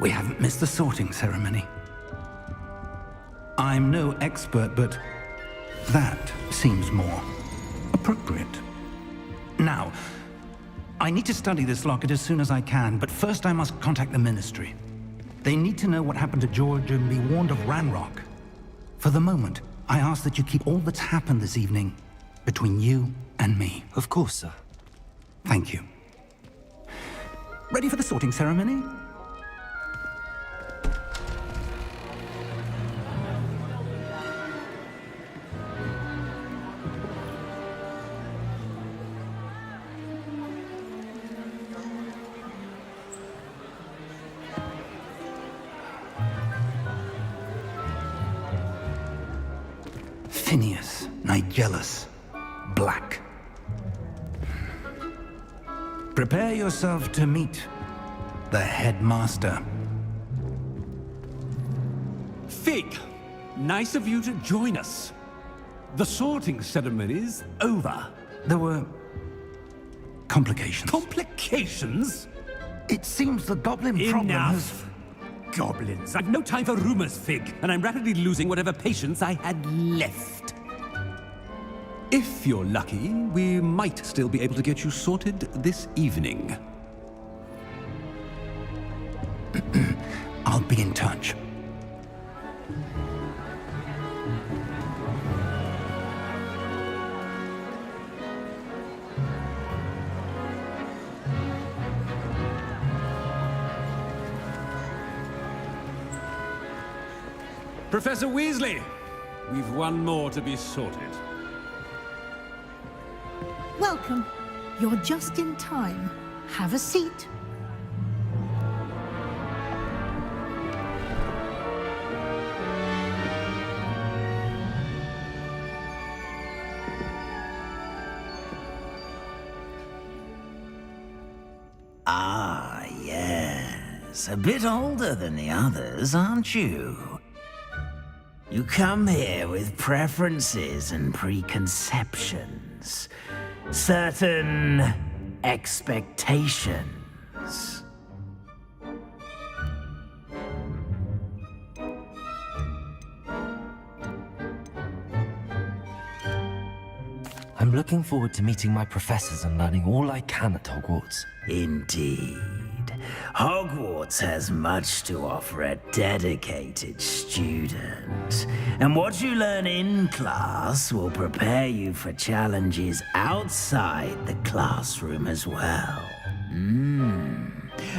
We haven't missed the sorting ceremony. I'm no expert, but that seems more appropriate. Now, I need to study this locket as soon as I can, but first I must contact the Ministry. They need to know what happened to George and be warned of Ranrock. For the moment, I ask that you keep all that's happened this evening between you and me. Of course, sir. Thank you. Ready for the sorting ceremony? Phineas, Nigellus, Black. Prepare yourself to meet the headmaster. Fig, nice of you to join us. The sorting ceremony's over. There were complications. Complications? It seems the goblin problem has... Enough! Goblins. I've no time for rumors, Fig, and I'm rapidly losing whatever patience I had left. If you're lucky, we might still be able to get you sorted this evening. I'll be in touch. Professor Weasley, we've one more to be sorted. Welcome. You're just in time. Have a seat. Ah, yes. A bit older than the others, aren't you? You come here with preferences and preconceptions. Certain expectations. I'm looking forward to meeting my professors and learning all I can at Hogwarts. Indeed. Hogwarts has much to offer a dedicated student. And what you learn in class will prepare you for challenges outside the classroom as well.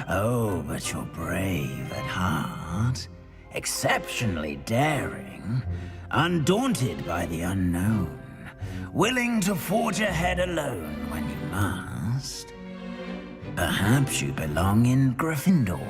Oh, but you're brave at heart, exceptionally daring, undaunted by the unknown, willing to forge ahead alone when you must. Perhaps you belong in Gryffindor.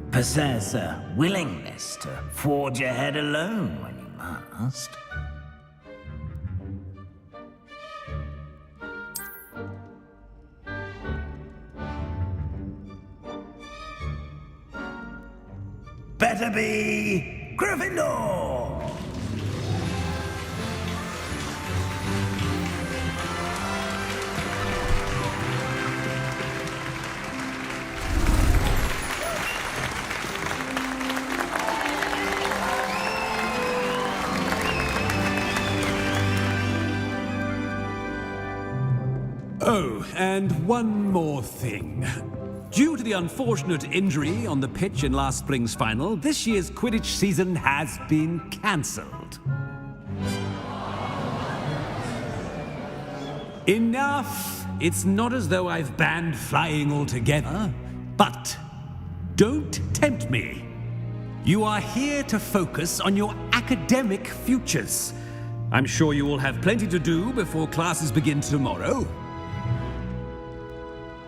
Possess a willingness to forge ahead alone when you must. Better be Gryffindor! Oh, and one more thing. Due to the unfortunate injury on the pitch in last spring's final, this year's Quidditch season has been cancelled. Enough! It's not as though I've banned flying altogether, but don't tempt me. You are here to focus on your academic futures. I'm sure you all have plenty to do before classes begin tomorrow.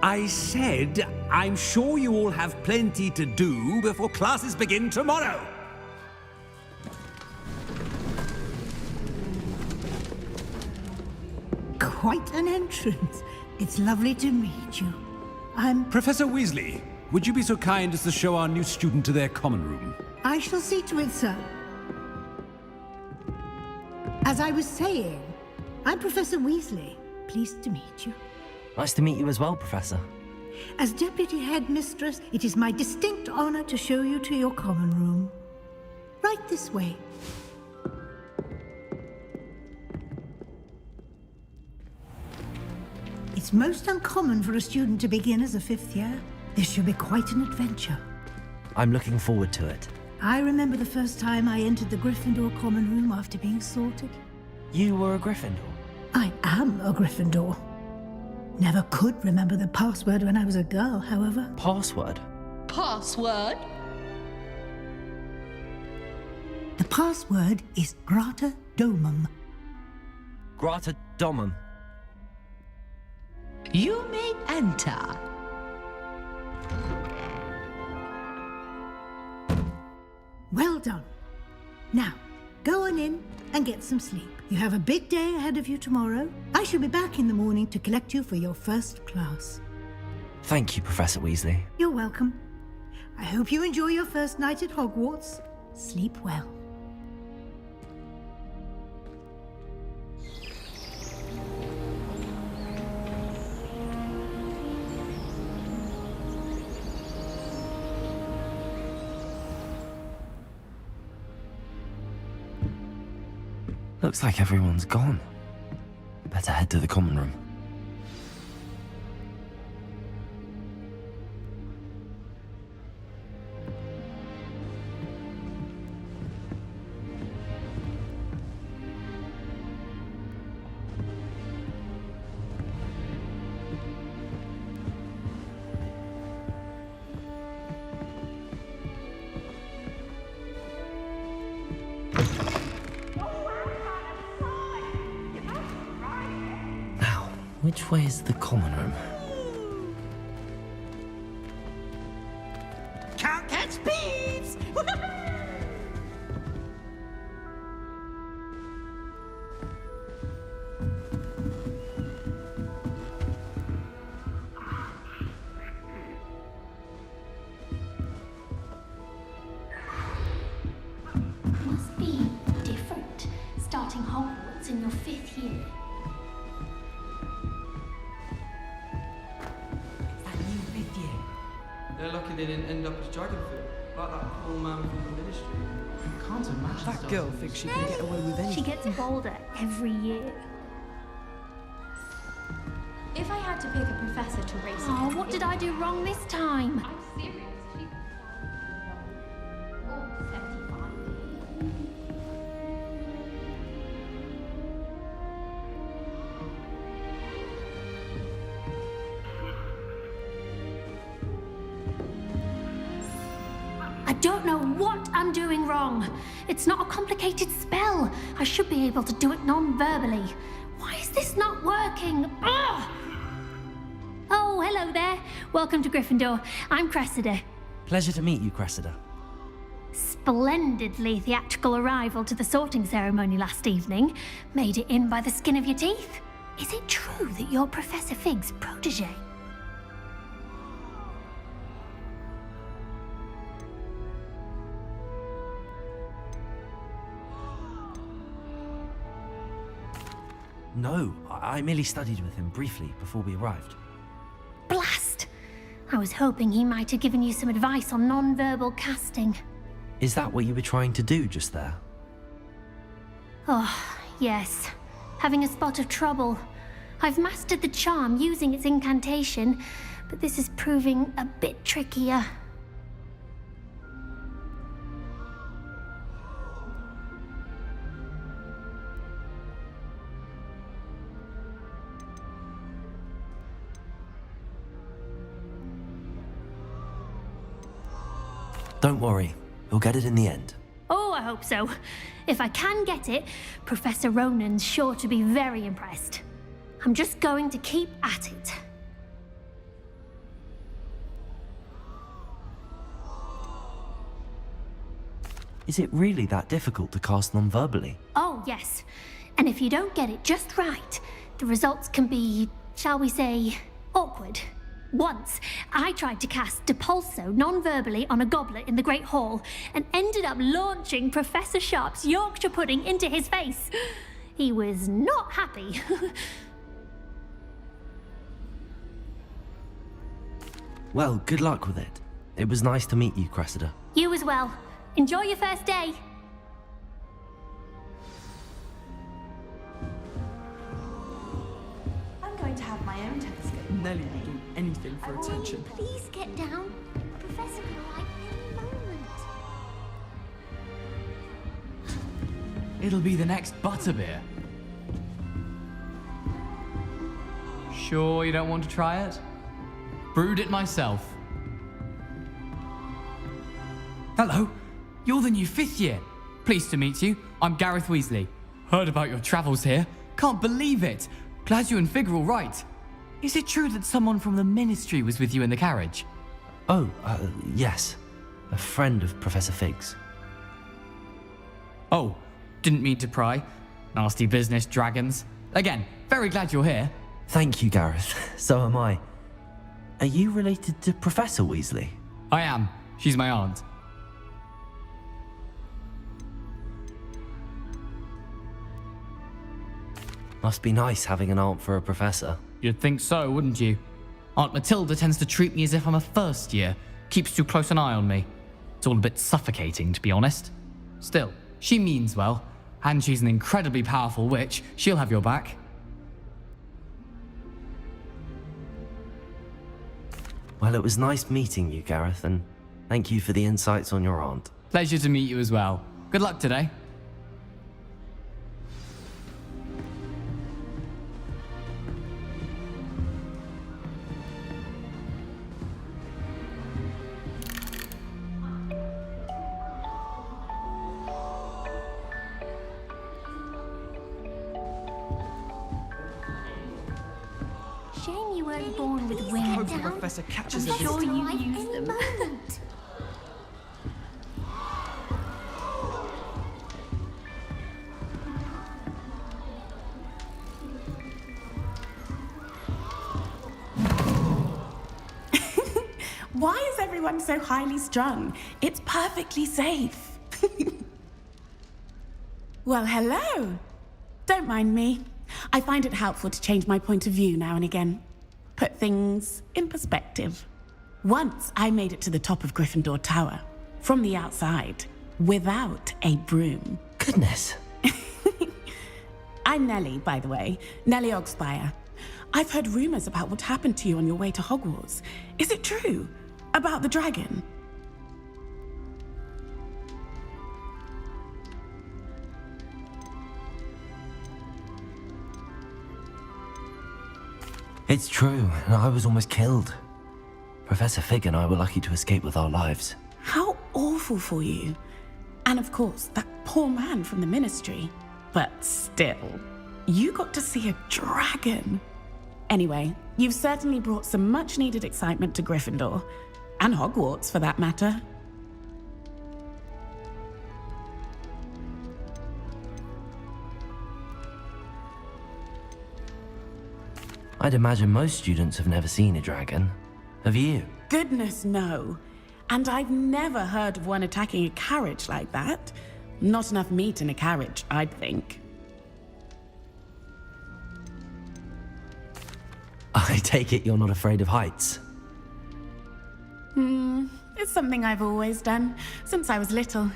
I said, I'm sure you all have plenty to do before classes begin tomorrow. Quite an entrance. It's lovely to meet you. Professor Weasley, would you be so kind as to show our new student to their common room? I shall see to it, sir. As I was saying, I'm Professor Weasley. Pleased to meet you. Nice to meet you as well, Professor. As Deputy Headmistress, it is my distinct honor to show you to your common room. Right this way. It's most uncommon for a student to begin as a fifth year. This should be quite an adventure. I'm looking forward to it. I remember the first time I entered the Gryffindor common room after being sorted. You were a Gryffindor? I am a Gryffindor. Never could remember the password when I was a girl, however. Password? Password? The password is Grata Domum. Grata Domum. You may enter. Well done. Now, go on in and get some sleep. You have a big day ahead of you tomorrow. I shall be back in the morning to collect you for your first class. Thank you, Professor Weasley. You're welcome. I hope you enjoy your first night at Hogwarts. Sleep well. Looks like everyone's gone. Better head to the common room. Which way is the common room? Can't catch thieves! Must be different, starting Hogwarts in your 5th year. They're lucky they didn't end up as Dragonfield, like that poor man from the ministry. I can't imagine. That girl thinks she can get away with anything. She gets bolder every year. If I had to pick a professor to race Oh, what did I do wrong this time? I'm serious. She oh, 75. I don't know what I'm doing wrong. It's not a complicated spell. I should be able to do it non-verbally. Why is this not working? Ugh! Oh, hello there. Welcome to Gryffindor. I'm Cressida. Pleasure to meet you, Cressida. Splendidly theatrical arrival to the sorting ceremony last evening. Made it in by the skin of your teeth. Is it true that you're Professor Fig's protege? No, I merely studied with him briefly before we arrived. Blast! I was hoping he might have given you some advice on non-verbal casting. Is that what you were trying to do just there? Oh, yes. Having a spot of trouble. I've mastered the charm using its incantation, but this is proving a bit trickier. Don't worry, you'll get it in the end. Oh, I hope so. If I can get it, Professor Ronan's sure to be very impressed. I'm just going to keep at it. Is it really that difficult to cast non-verbally? Oh, yes. And if you don't get it just right, the results can be, shall we say, awkward. Once, I tried to cast Depulso non-verbally on a goblet in the Great Hall and ended up launching Professor Sharp's Yorkshire pudding into his face. He was not happy. Well, good luck with it. It was nice to meet you, Cressida. You as well. Enjoy your first day. I'm going to have my own telescope. Nellie will do anything for attention. Please get down. Professor will like me in a moment. It'll be the next butterbeer. Sure you don't want to try it? Brewed it myself. Hello, you're the new 5th year. Pleased to meet you. I'm Gareth Weasley. Heard about your travels here. Can't believe it. Glad you and Fig are all right. Is it true that someone from the Ministry was with you in the carriage? Oh, yes. A friend of Professor Fig's. Oh, didn't mean to pry. Nasty business, dragons. Again, very glad you're here. Thank you, Gareth. So am I. Are you related to Professor Weasley? I am. She's my aunt. Must be nice having an aunt for a professor. You'd think so, wouldn't you? Aunt Matilda tends to treat me as if I'm a first year. Keeps too close an eye on me. It's all a bit suffocating, to be honest. Still, she means well. And she's an incredibly powerful witch. She'll have your back. Well, it was nice meeting you, Gareth, and thank you for the insights on your aunt. Pleasure to meet you as well. Good luck today. Shame you weren't born with wings. Hope the professor catches I'm it. sure you Right use any them. moment. Why is everyone so highly strung? It's perfectly safe. Well, hello. Don't mind me. I find it helpful to change my point of view now and again. Put things in perspective. Once I made it to the top of Gryffindor Tower, from the outside, without a broom. Goodness. I'm Nellie, by the way. Nellie Ogspire. I've heard rumors about what happened to you on your way to Hogwarts. Is it true? About the dragon? It's true, and I was almost killed. Professor Fig and I were lucky to escape with our lives. How awful for you. And of course, that poor man from the Ministry. But still, you got to see a dragon. Anyway, you've certainly brought some much-needed excitement to Gryffindor. And Hogwarts, for that matter. I'd imagine most students have never seen a dragon. Have you? Goodness, no. And I've never heard of one attacking a carriage like that. Not enough meat in a carriage, I'd think. I take it you're not afraid of heights. It's something I've always done, since I was little.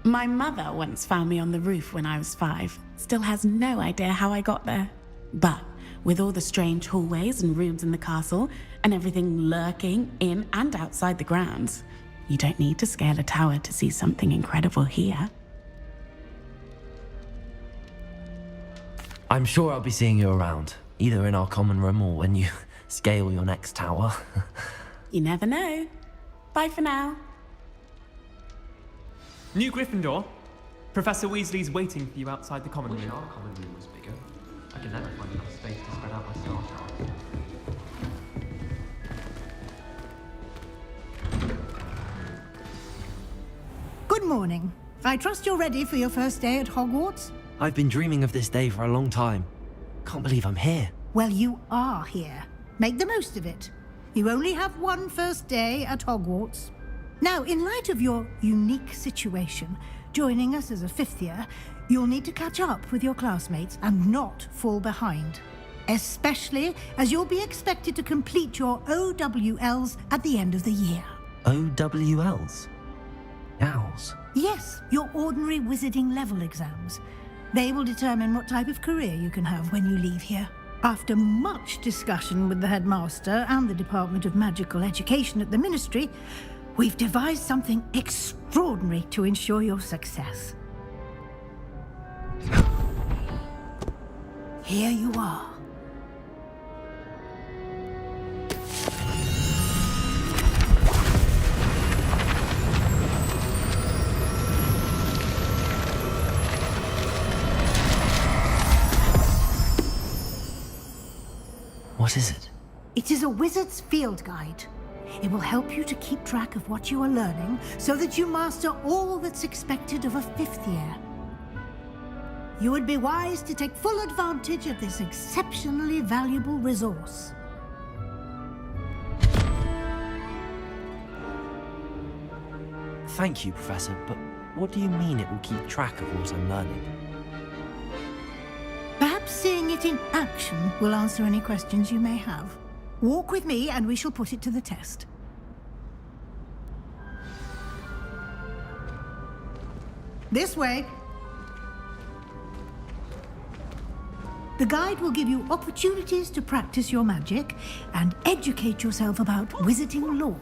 My mother once found me on the roof when I was 5. Still has no idea how I got there. But with all the strange hallways and rooms in the castle, and everything lurking in and outside the grounds, you don't need to scale a tower to see something incredible here. I'm sure I'll be seeing you around, either in our common room or when you scale your next tower. You never know. Bye for now. New Gryffindor, Professor Weasley's waiting for you outside the common room. Our common room was bigger. I can never find enough space to spread out my star chart. Good morning. I trust you're ready for your first day at Hogwarts? I've been dreaming of this day for a long time. Can't believe I'm here. Well, you are here. Make the most of it. You only have one first day at Hogwarts. Now, in light of your unique situation, joining us as a fifth year, you'll need to catch up with your classmates and not fall behind. Especially as you'll be expected to complete your OWLs at the end of the year. OWLs? Owls? Yes, your ordinary wizarding level exams. They will determine what type of career you can have when you leave here. After much discussion with the headmaster and the Department of Magical Education at the Ministry, we've devised something extraordinary to ensure your success. Here you are. What is it? It is a wizard's field guide. It will help you to keep track of what you are learning so that you master all that's expected of a fifth year. You would be wise to take full advantage of this exceptionally valuable resource. Thank you, Professor, but what do you mean it will keep track of what I'm learning? Perhaps seeing it in action will answer any questions you may have. Walk with me and we shall put it to the test. This way. The guide will give you opportunities to practice your magic and educate yourself about wizarding lore.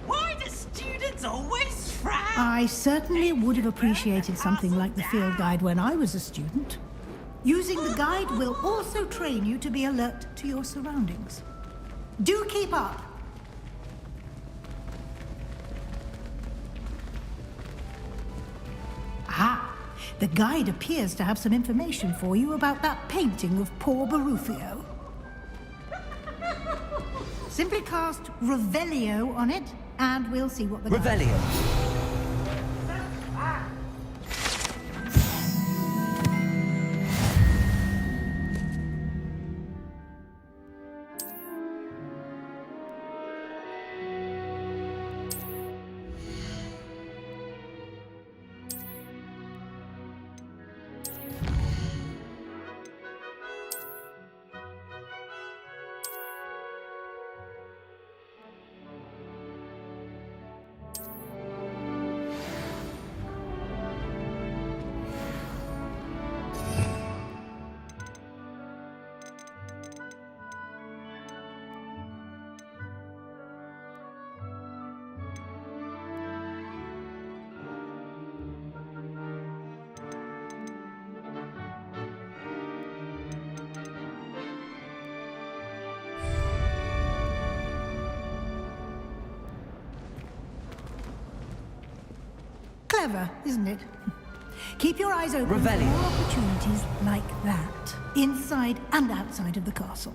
Why do students always frown? I certainly would have appreciated something like the field guide when I was a student. Using the guide will also train you to be alert to your surroundings. Do keep up! Ah! The guide appears to have some information for you about that painting of poor Barufio. Simply cast Revelio on it, and we'll see what the Revelio! Clever, isn't it? Keep your eyes open Revelio. for more opportunities like that, inside and outside of the castle.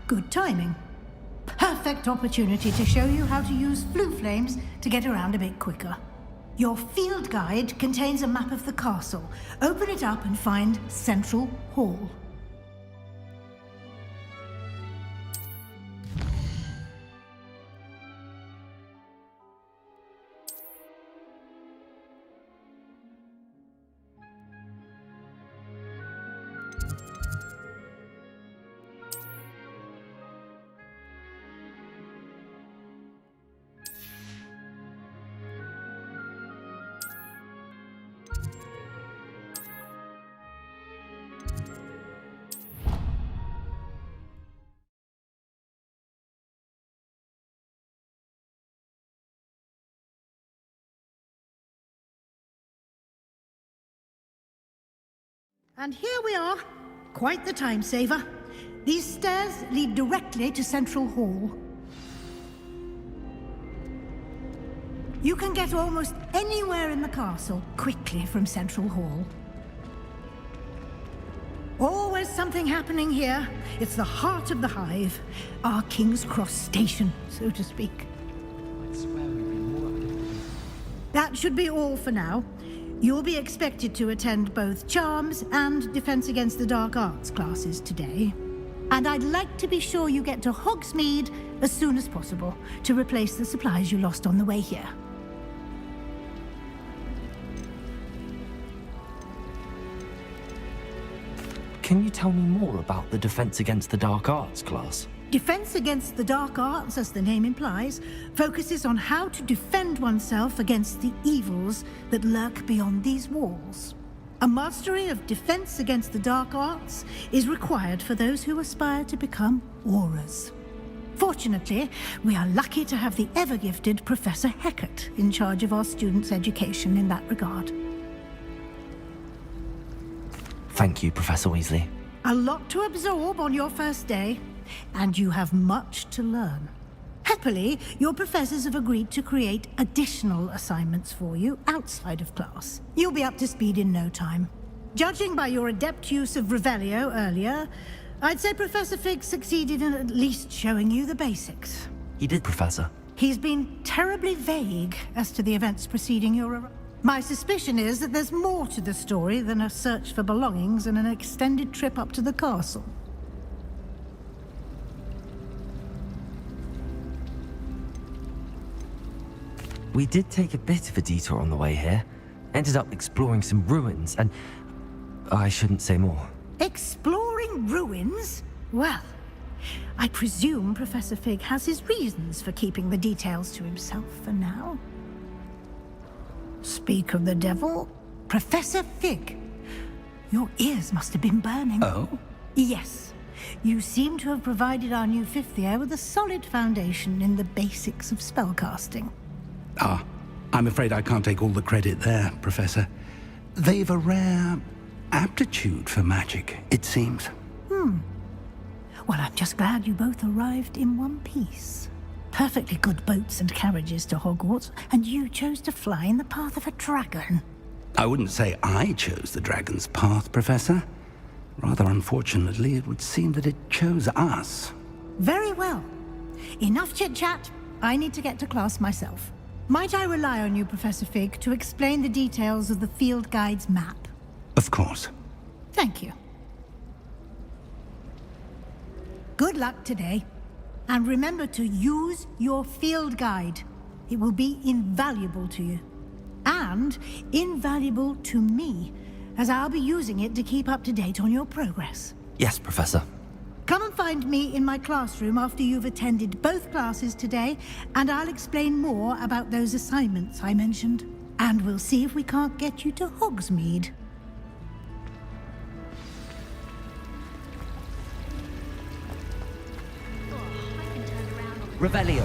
Good timing. Perfect opportunity to show you how to use flue flames to get around a bit quicker. Your field guide contains a map of the castle. Open it up and find Central Hall. And here we are. Quite the time saver. These stairs lead directly to Central Hall. You can get almost anywhere in the castle quickly from Central Hall. Always something happening here. It's the heart of the hive. Our King's Cross station, so to speak. That should be all for now. You'll be expected to attend both Charms and Defense Against the Dark Arts classes today. And I'd like to be sure you get to Hogsmeade as soon as possible to replace the supplies you lost on the way here. Can you tell me more about the Defense Against the Dark Arts class? Defense Against the Dark Arts, as the name implies, focuses on how to defend oneself against the evils that lurk beyond these walls. A mastery of Defense Against the Dark Arts is required for those who aspire to become Aurors. Fortunately, we are lucky to have the ever-gifted Professor Hecat in charge of our students' education in that regard. Thank you, Professor Weasley. A lot to absorb on your first day, and you have much to learn. Happily, your professors have agreed to create additional assignments for you outside of class. You'll be up to speed in no time. Judging by your adept use of Revelio earlier, I'd say Professor Fig succeeded in at least showing you the basics. He did, Professor. He's been terribly vague as to the events preceding your arrival. My suspicion is that there's more to the story than a search for belongings and an extended trip up to the castle. We did take a bit of a detour on the way here. Ended up exploring some ruins, and I shouldn't say more. Exploring ruins? Well, I presume Professor Fig has his reasons for keeping the details to himself for now. Speak of the devil, Professor Fig. Your ears must have been burning. Oh? Yes. You seem to have provided our new fifth year with a solid foundation in the basics of spellcasting. Ah, I'm afraid I can't take all the credit there, Professor. They've a rare aptitude for magic, it seems. Well, I'm just glad you both arrived in one piece. Perfectly good boats and carriages to Hogwarts, and you chose to fly in the path of a dragon. I wouldn't say I chose the dragon's path, Professor. Rather unfortunately, it would seem that it chose us. Very well. Enough chit-chat. I need to get to class myself. Might I rely on you, Professor Fig, to explain the details of the field guide's map? Of course. Thank you. Good luck today. And remember to use your field guide. It will be invaluable to you. And invaluable to me, as I'll be using it to keep up to date on your progress. Yes, Professor. Come and find me in my classroom after you've attended both classes today, and I'll explain more about those assignments I mentioned. And we'll see if we can't get you to Hogsmeade. Revelio.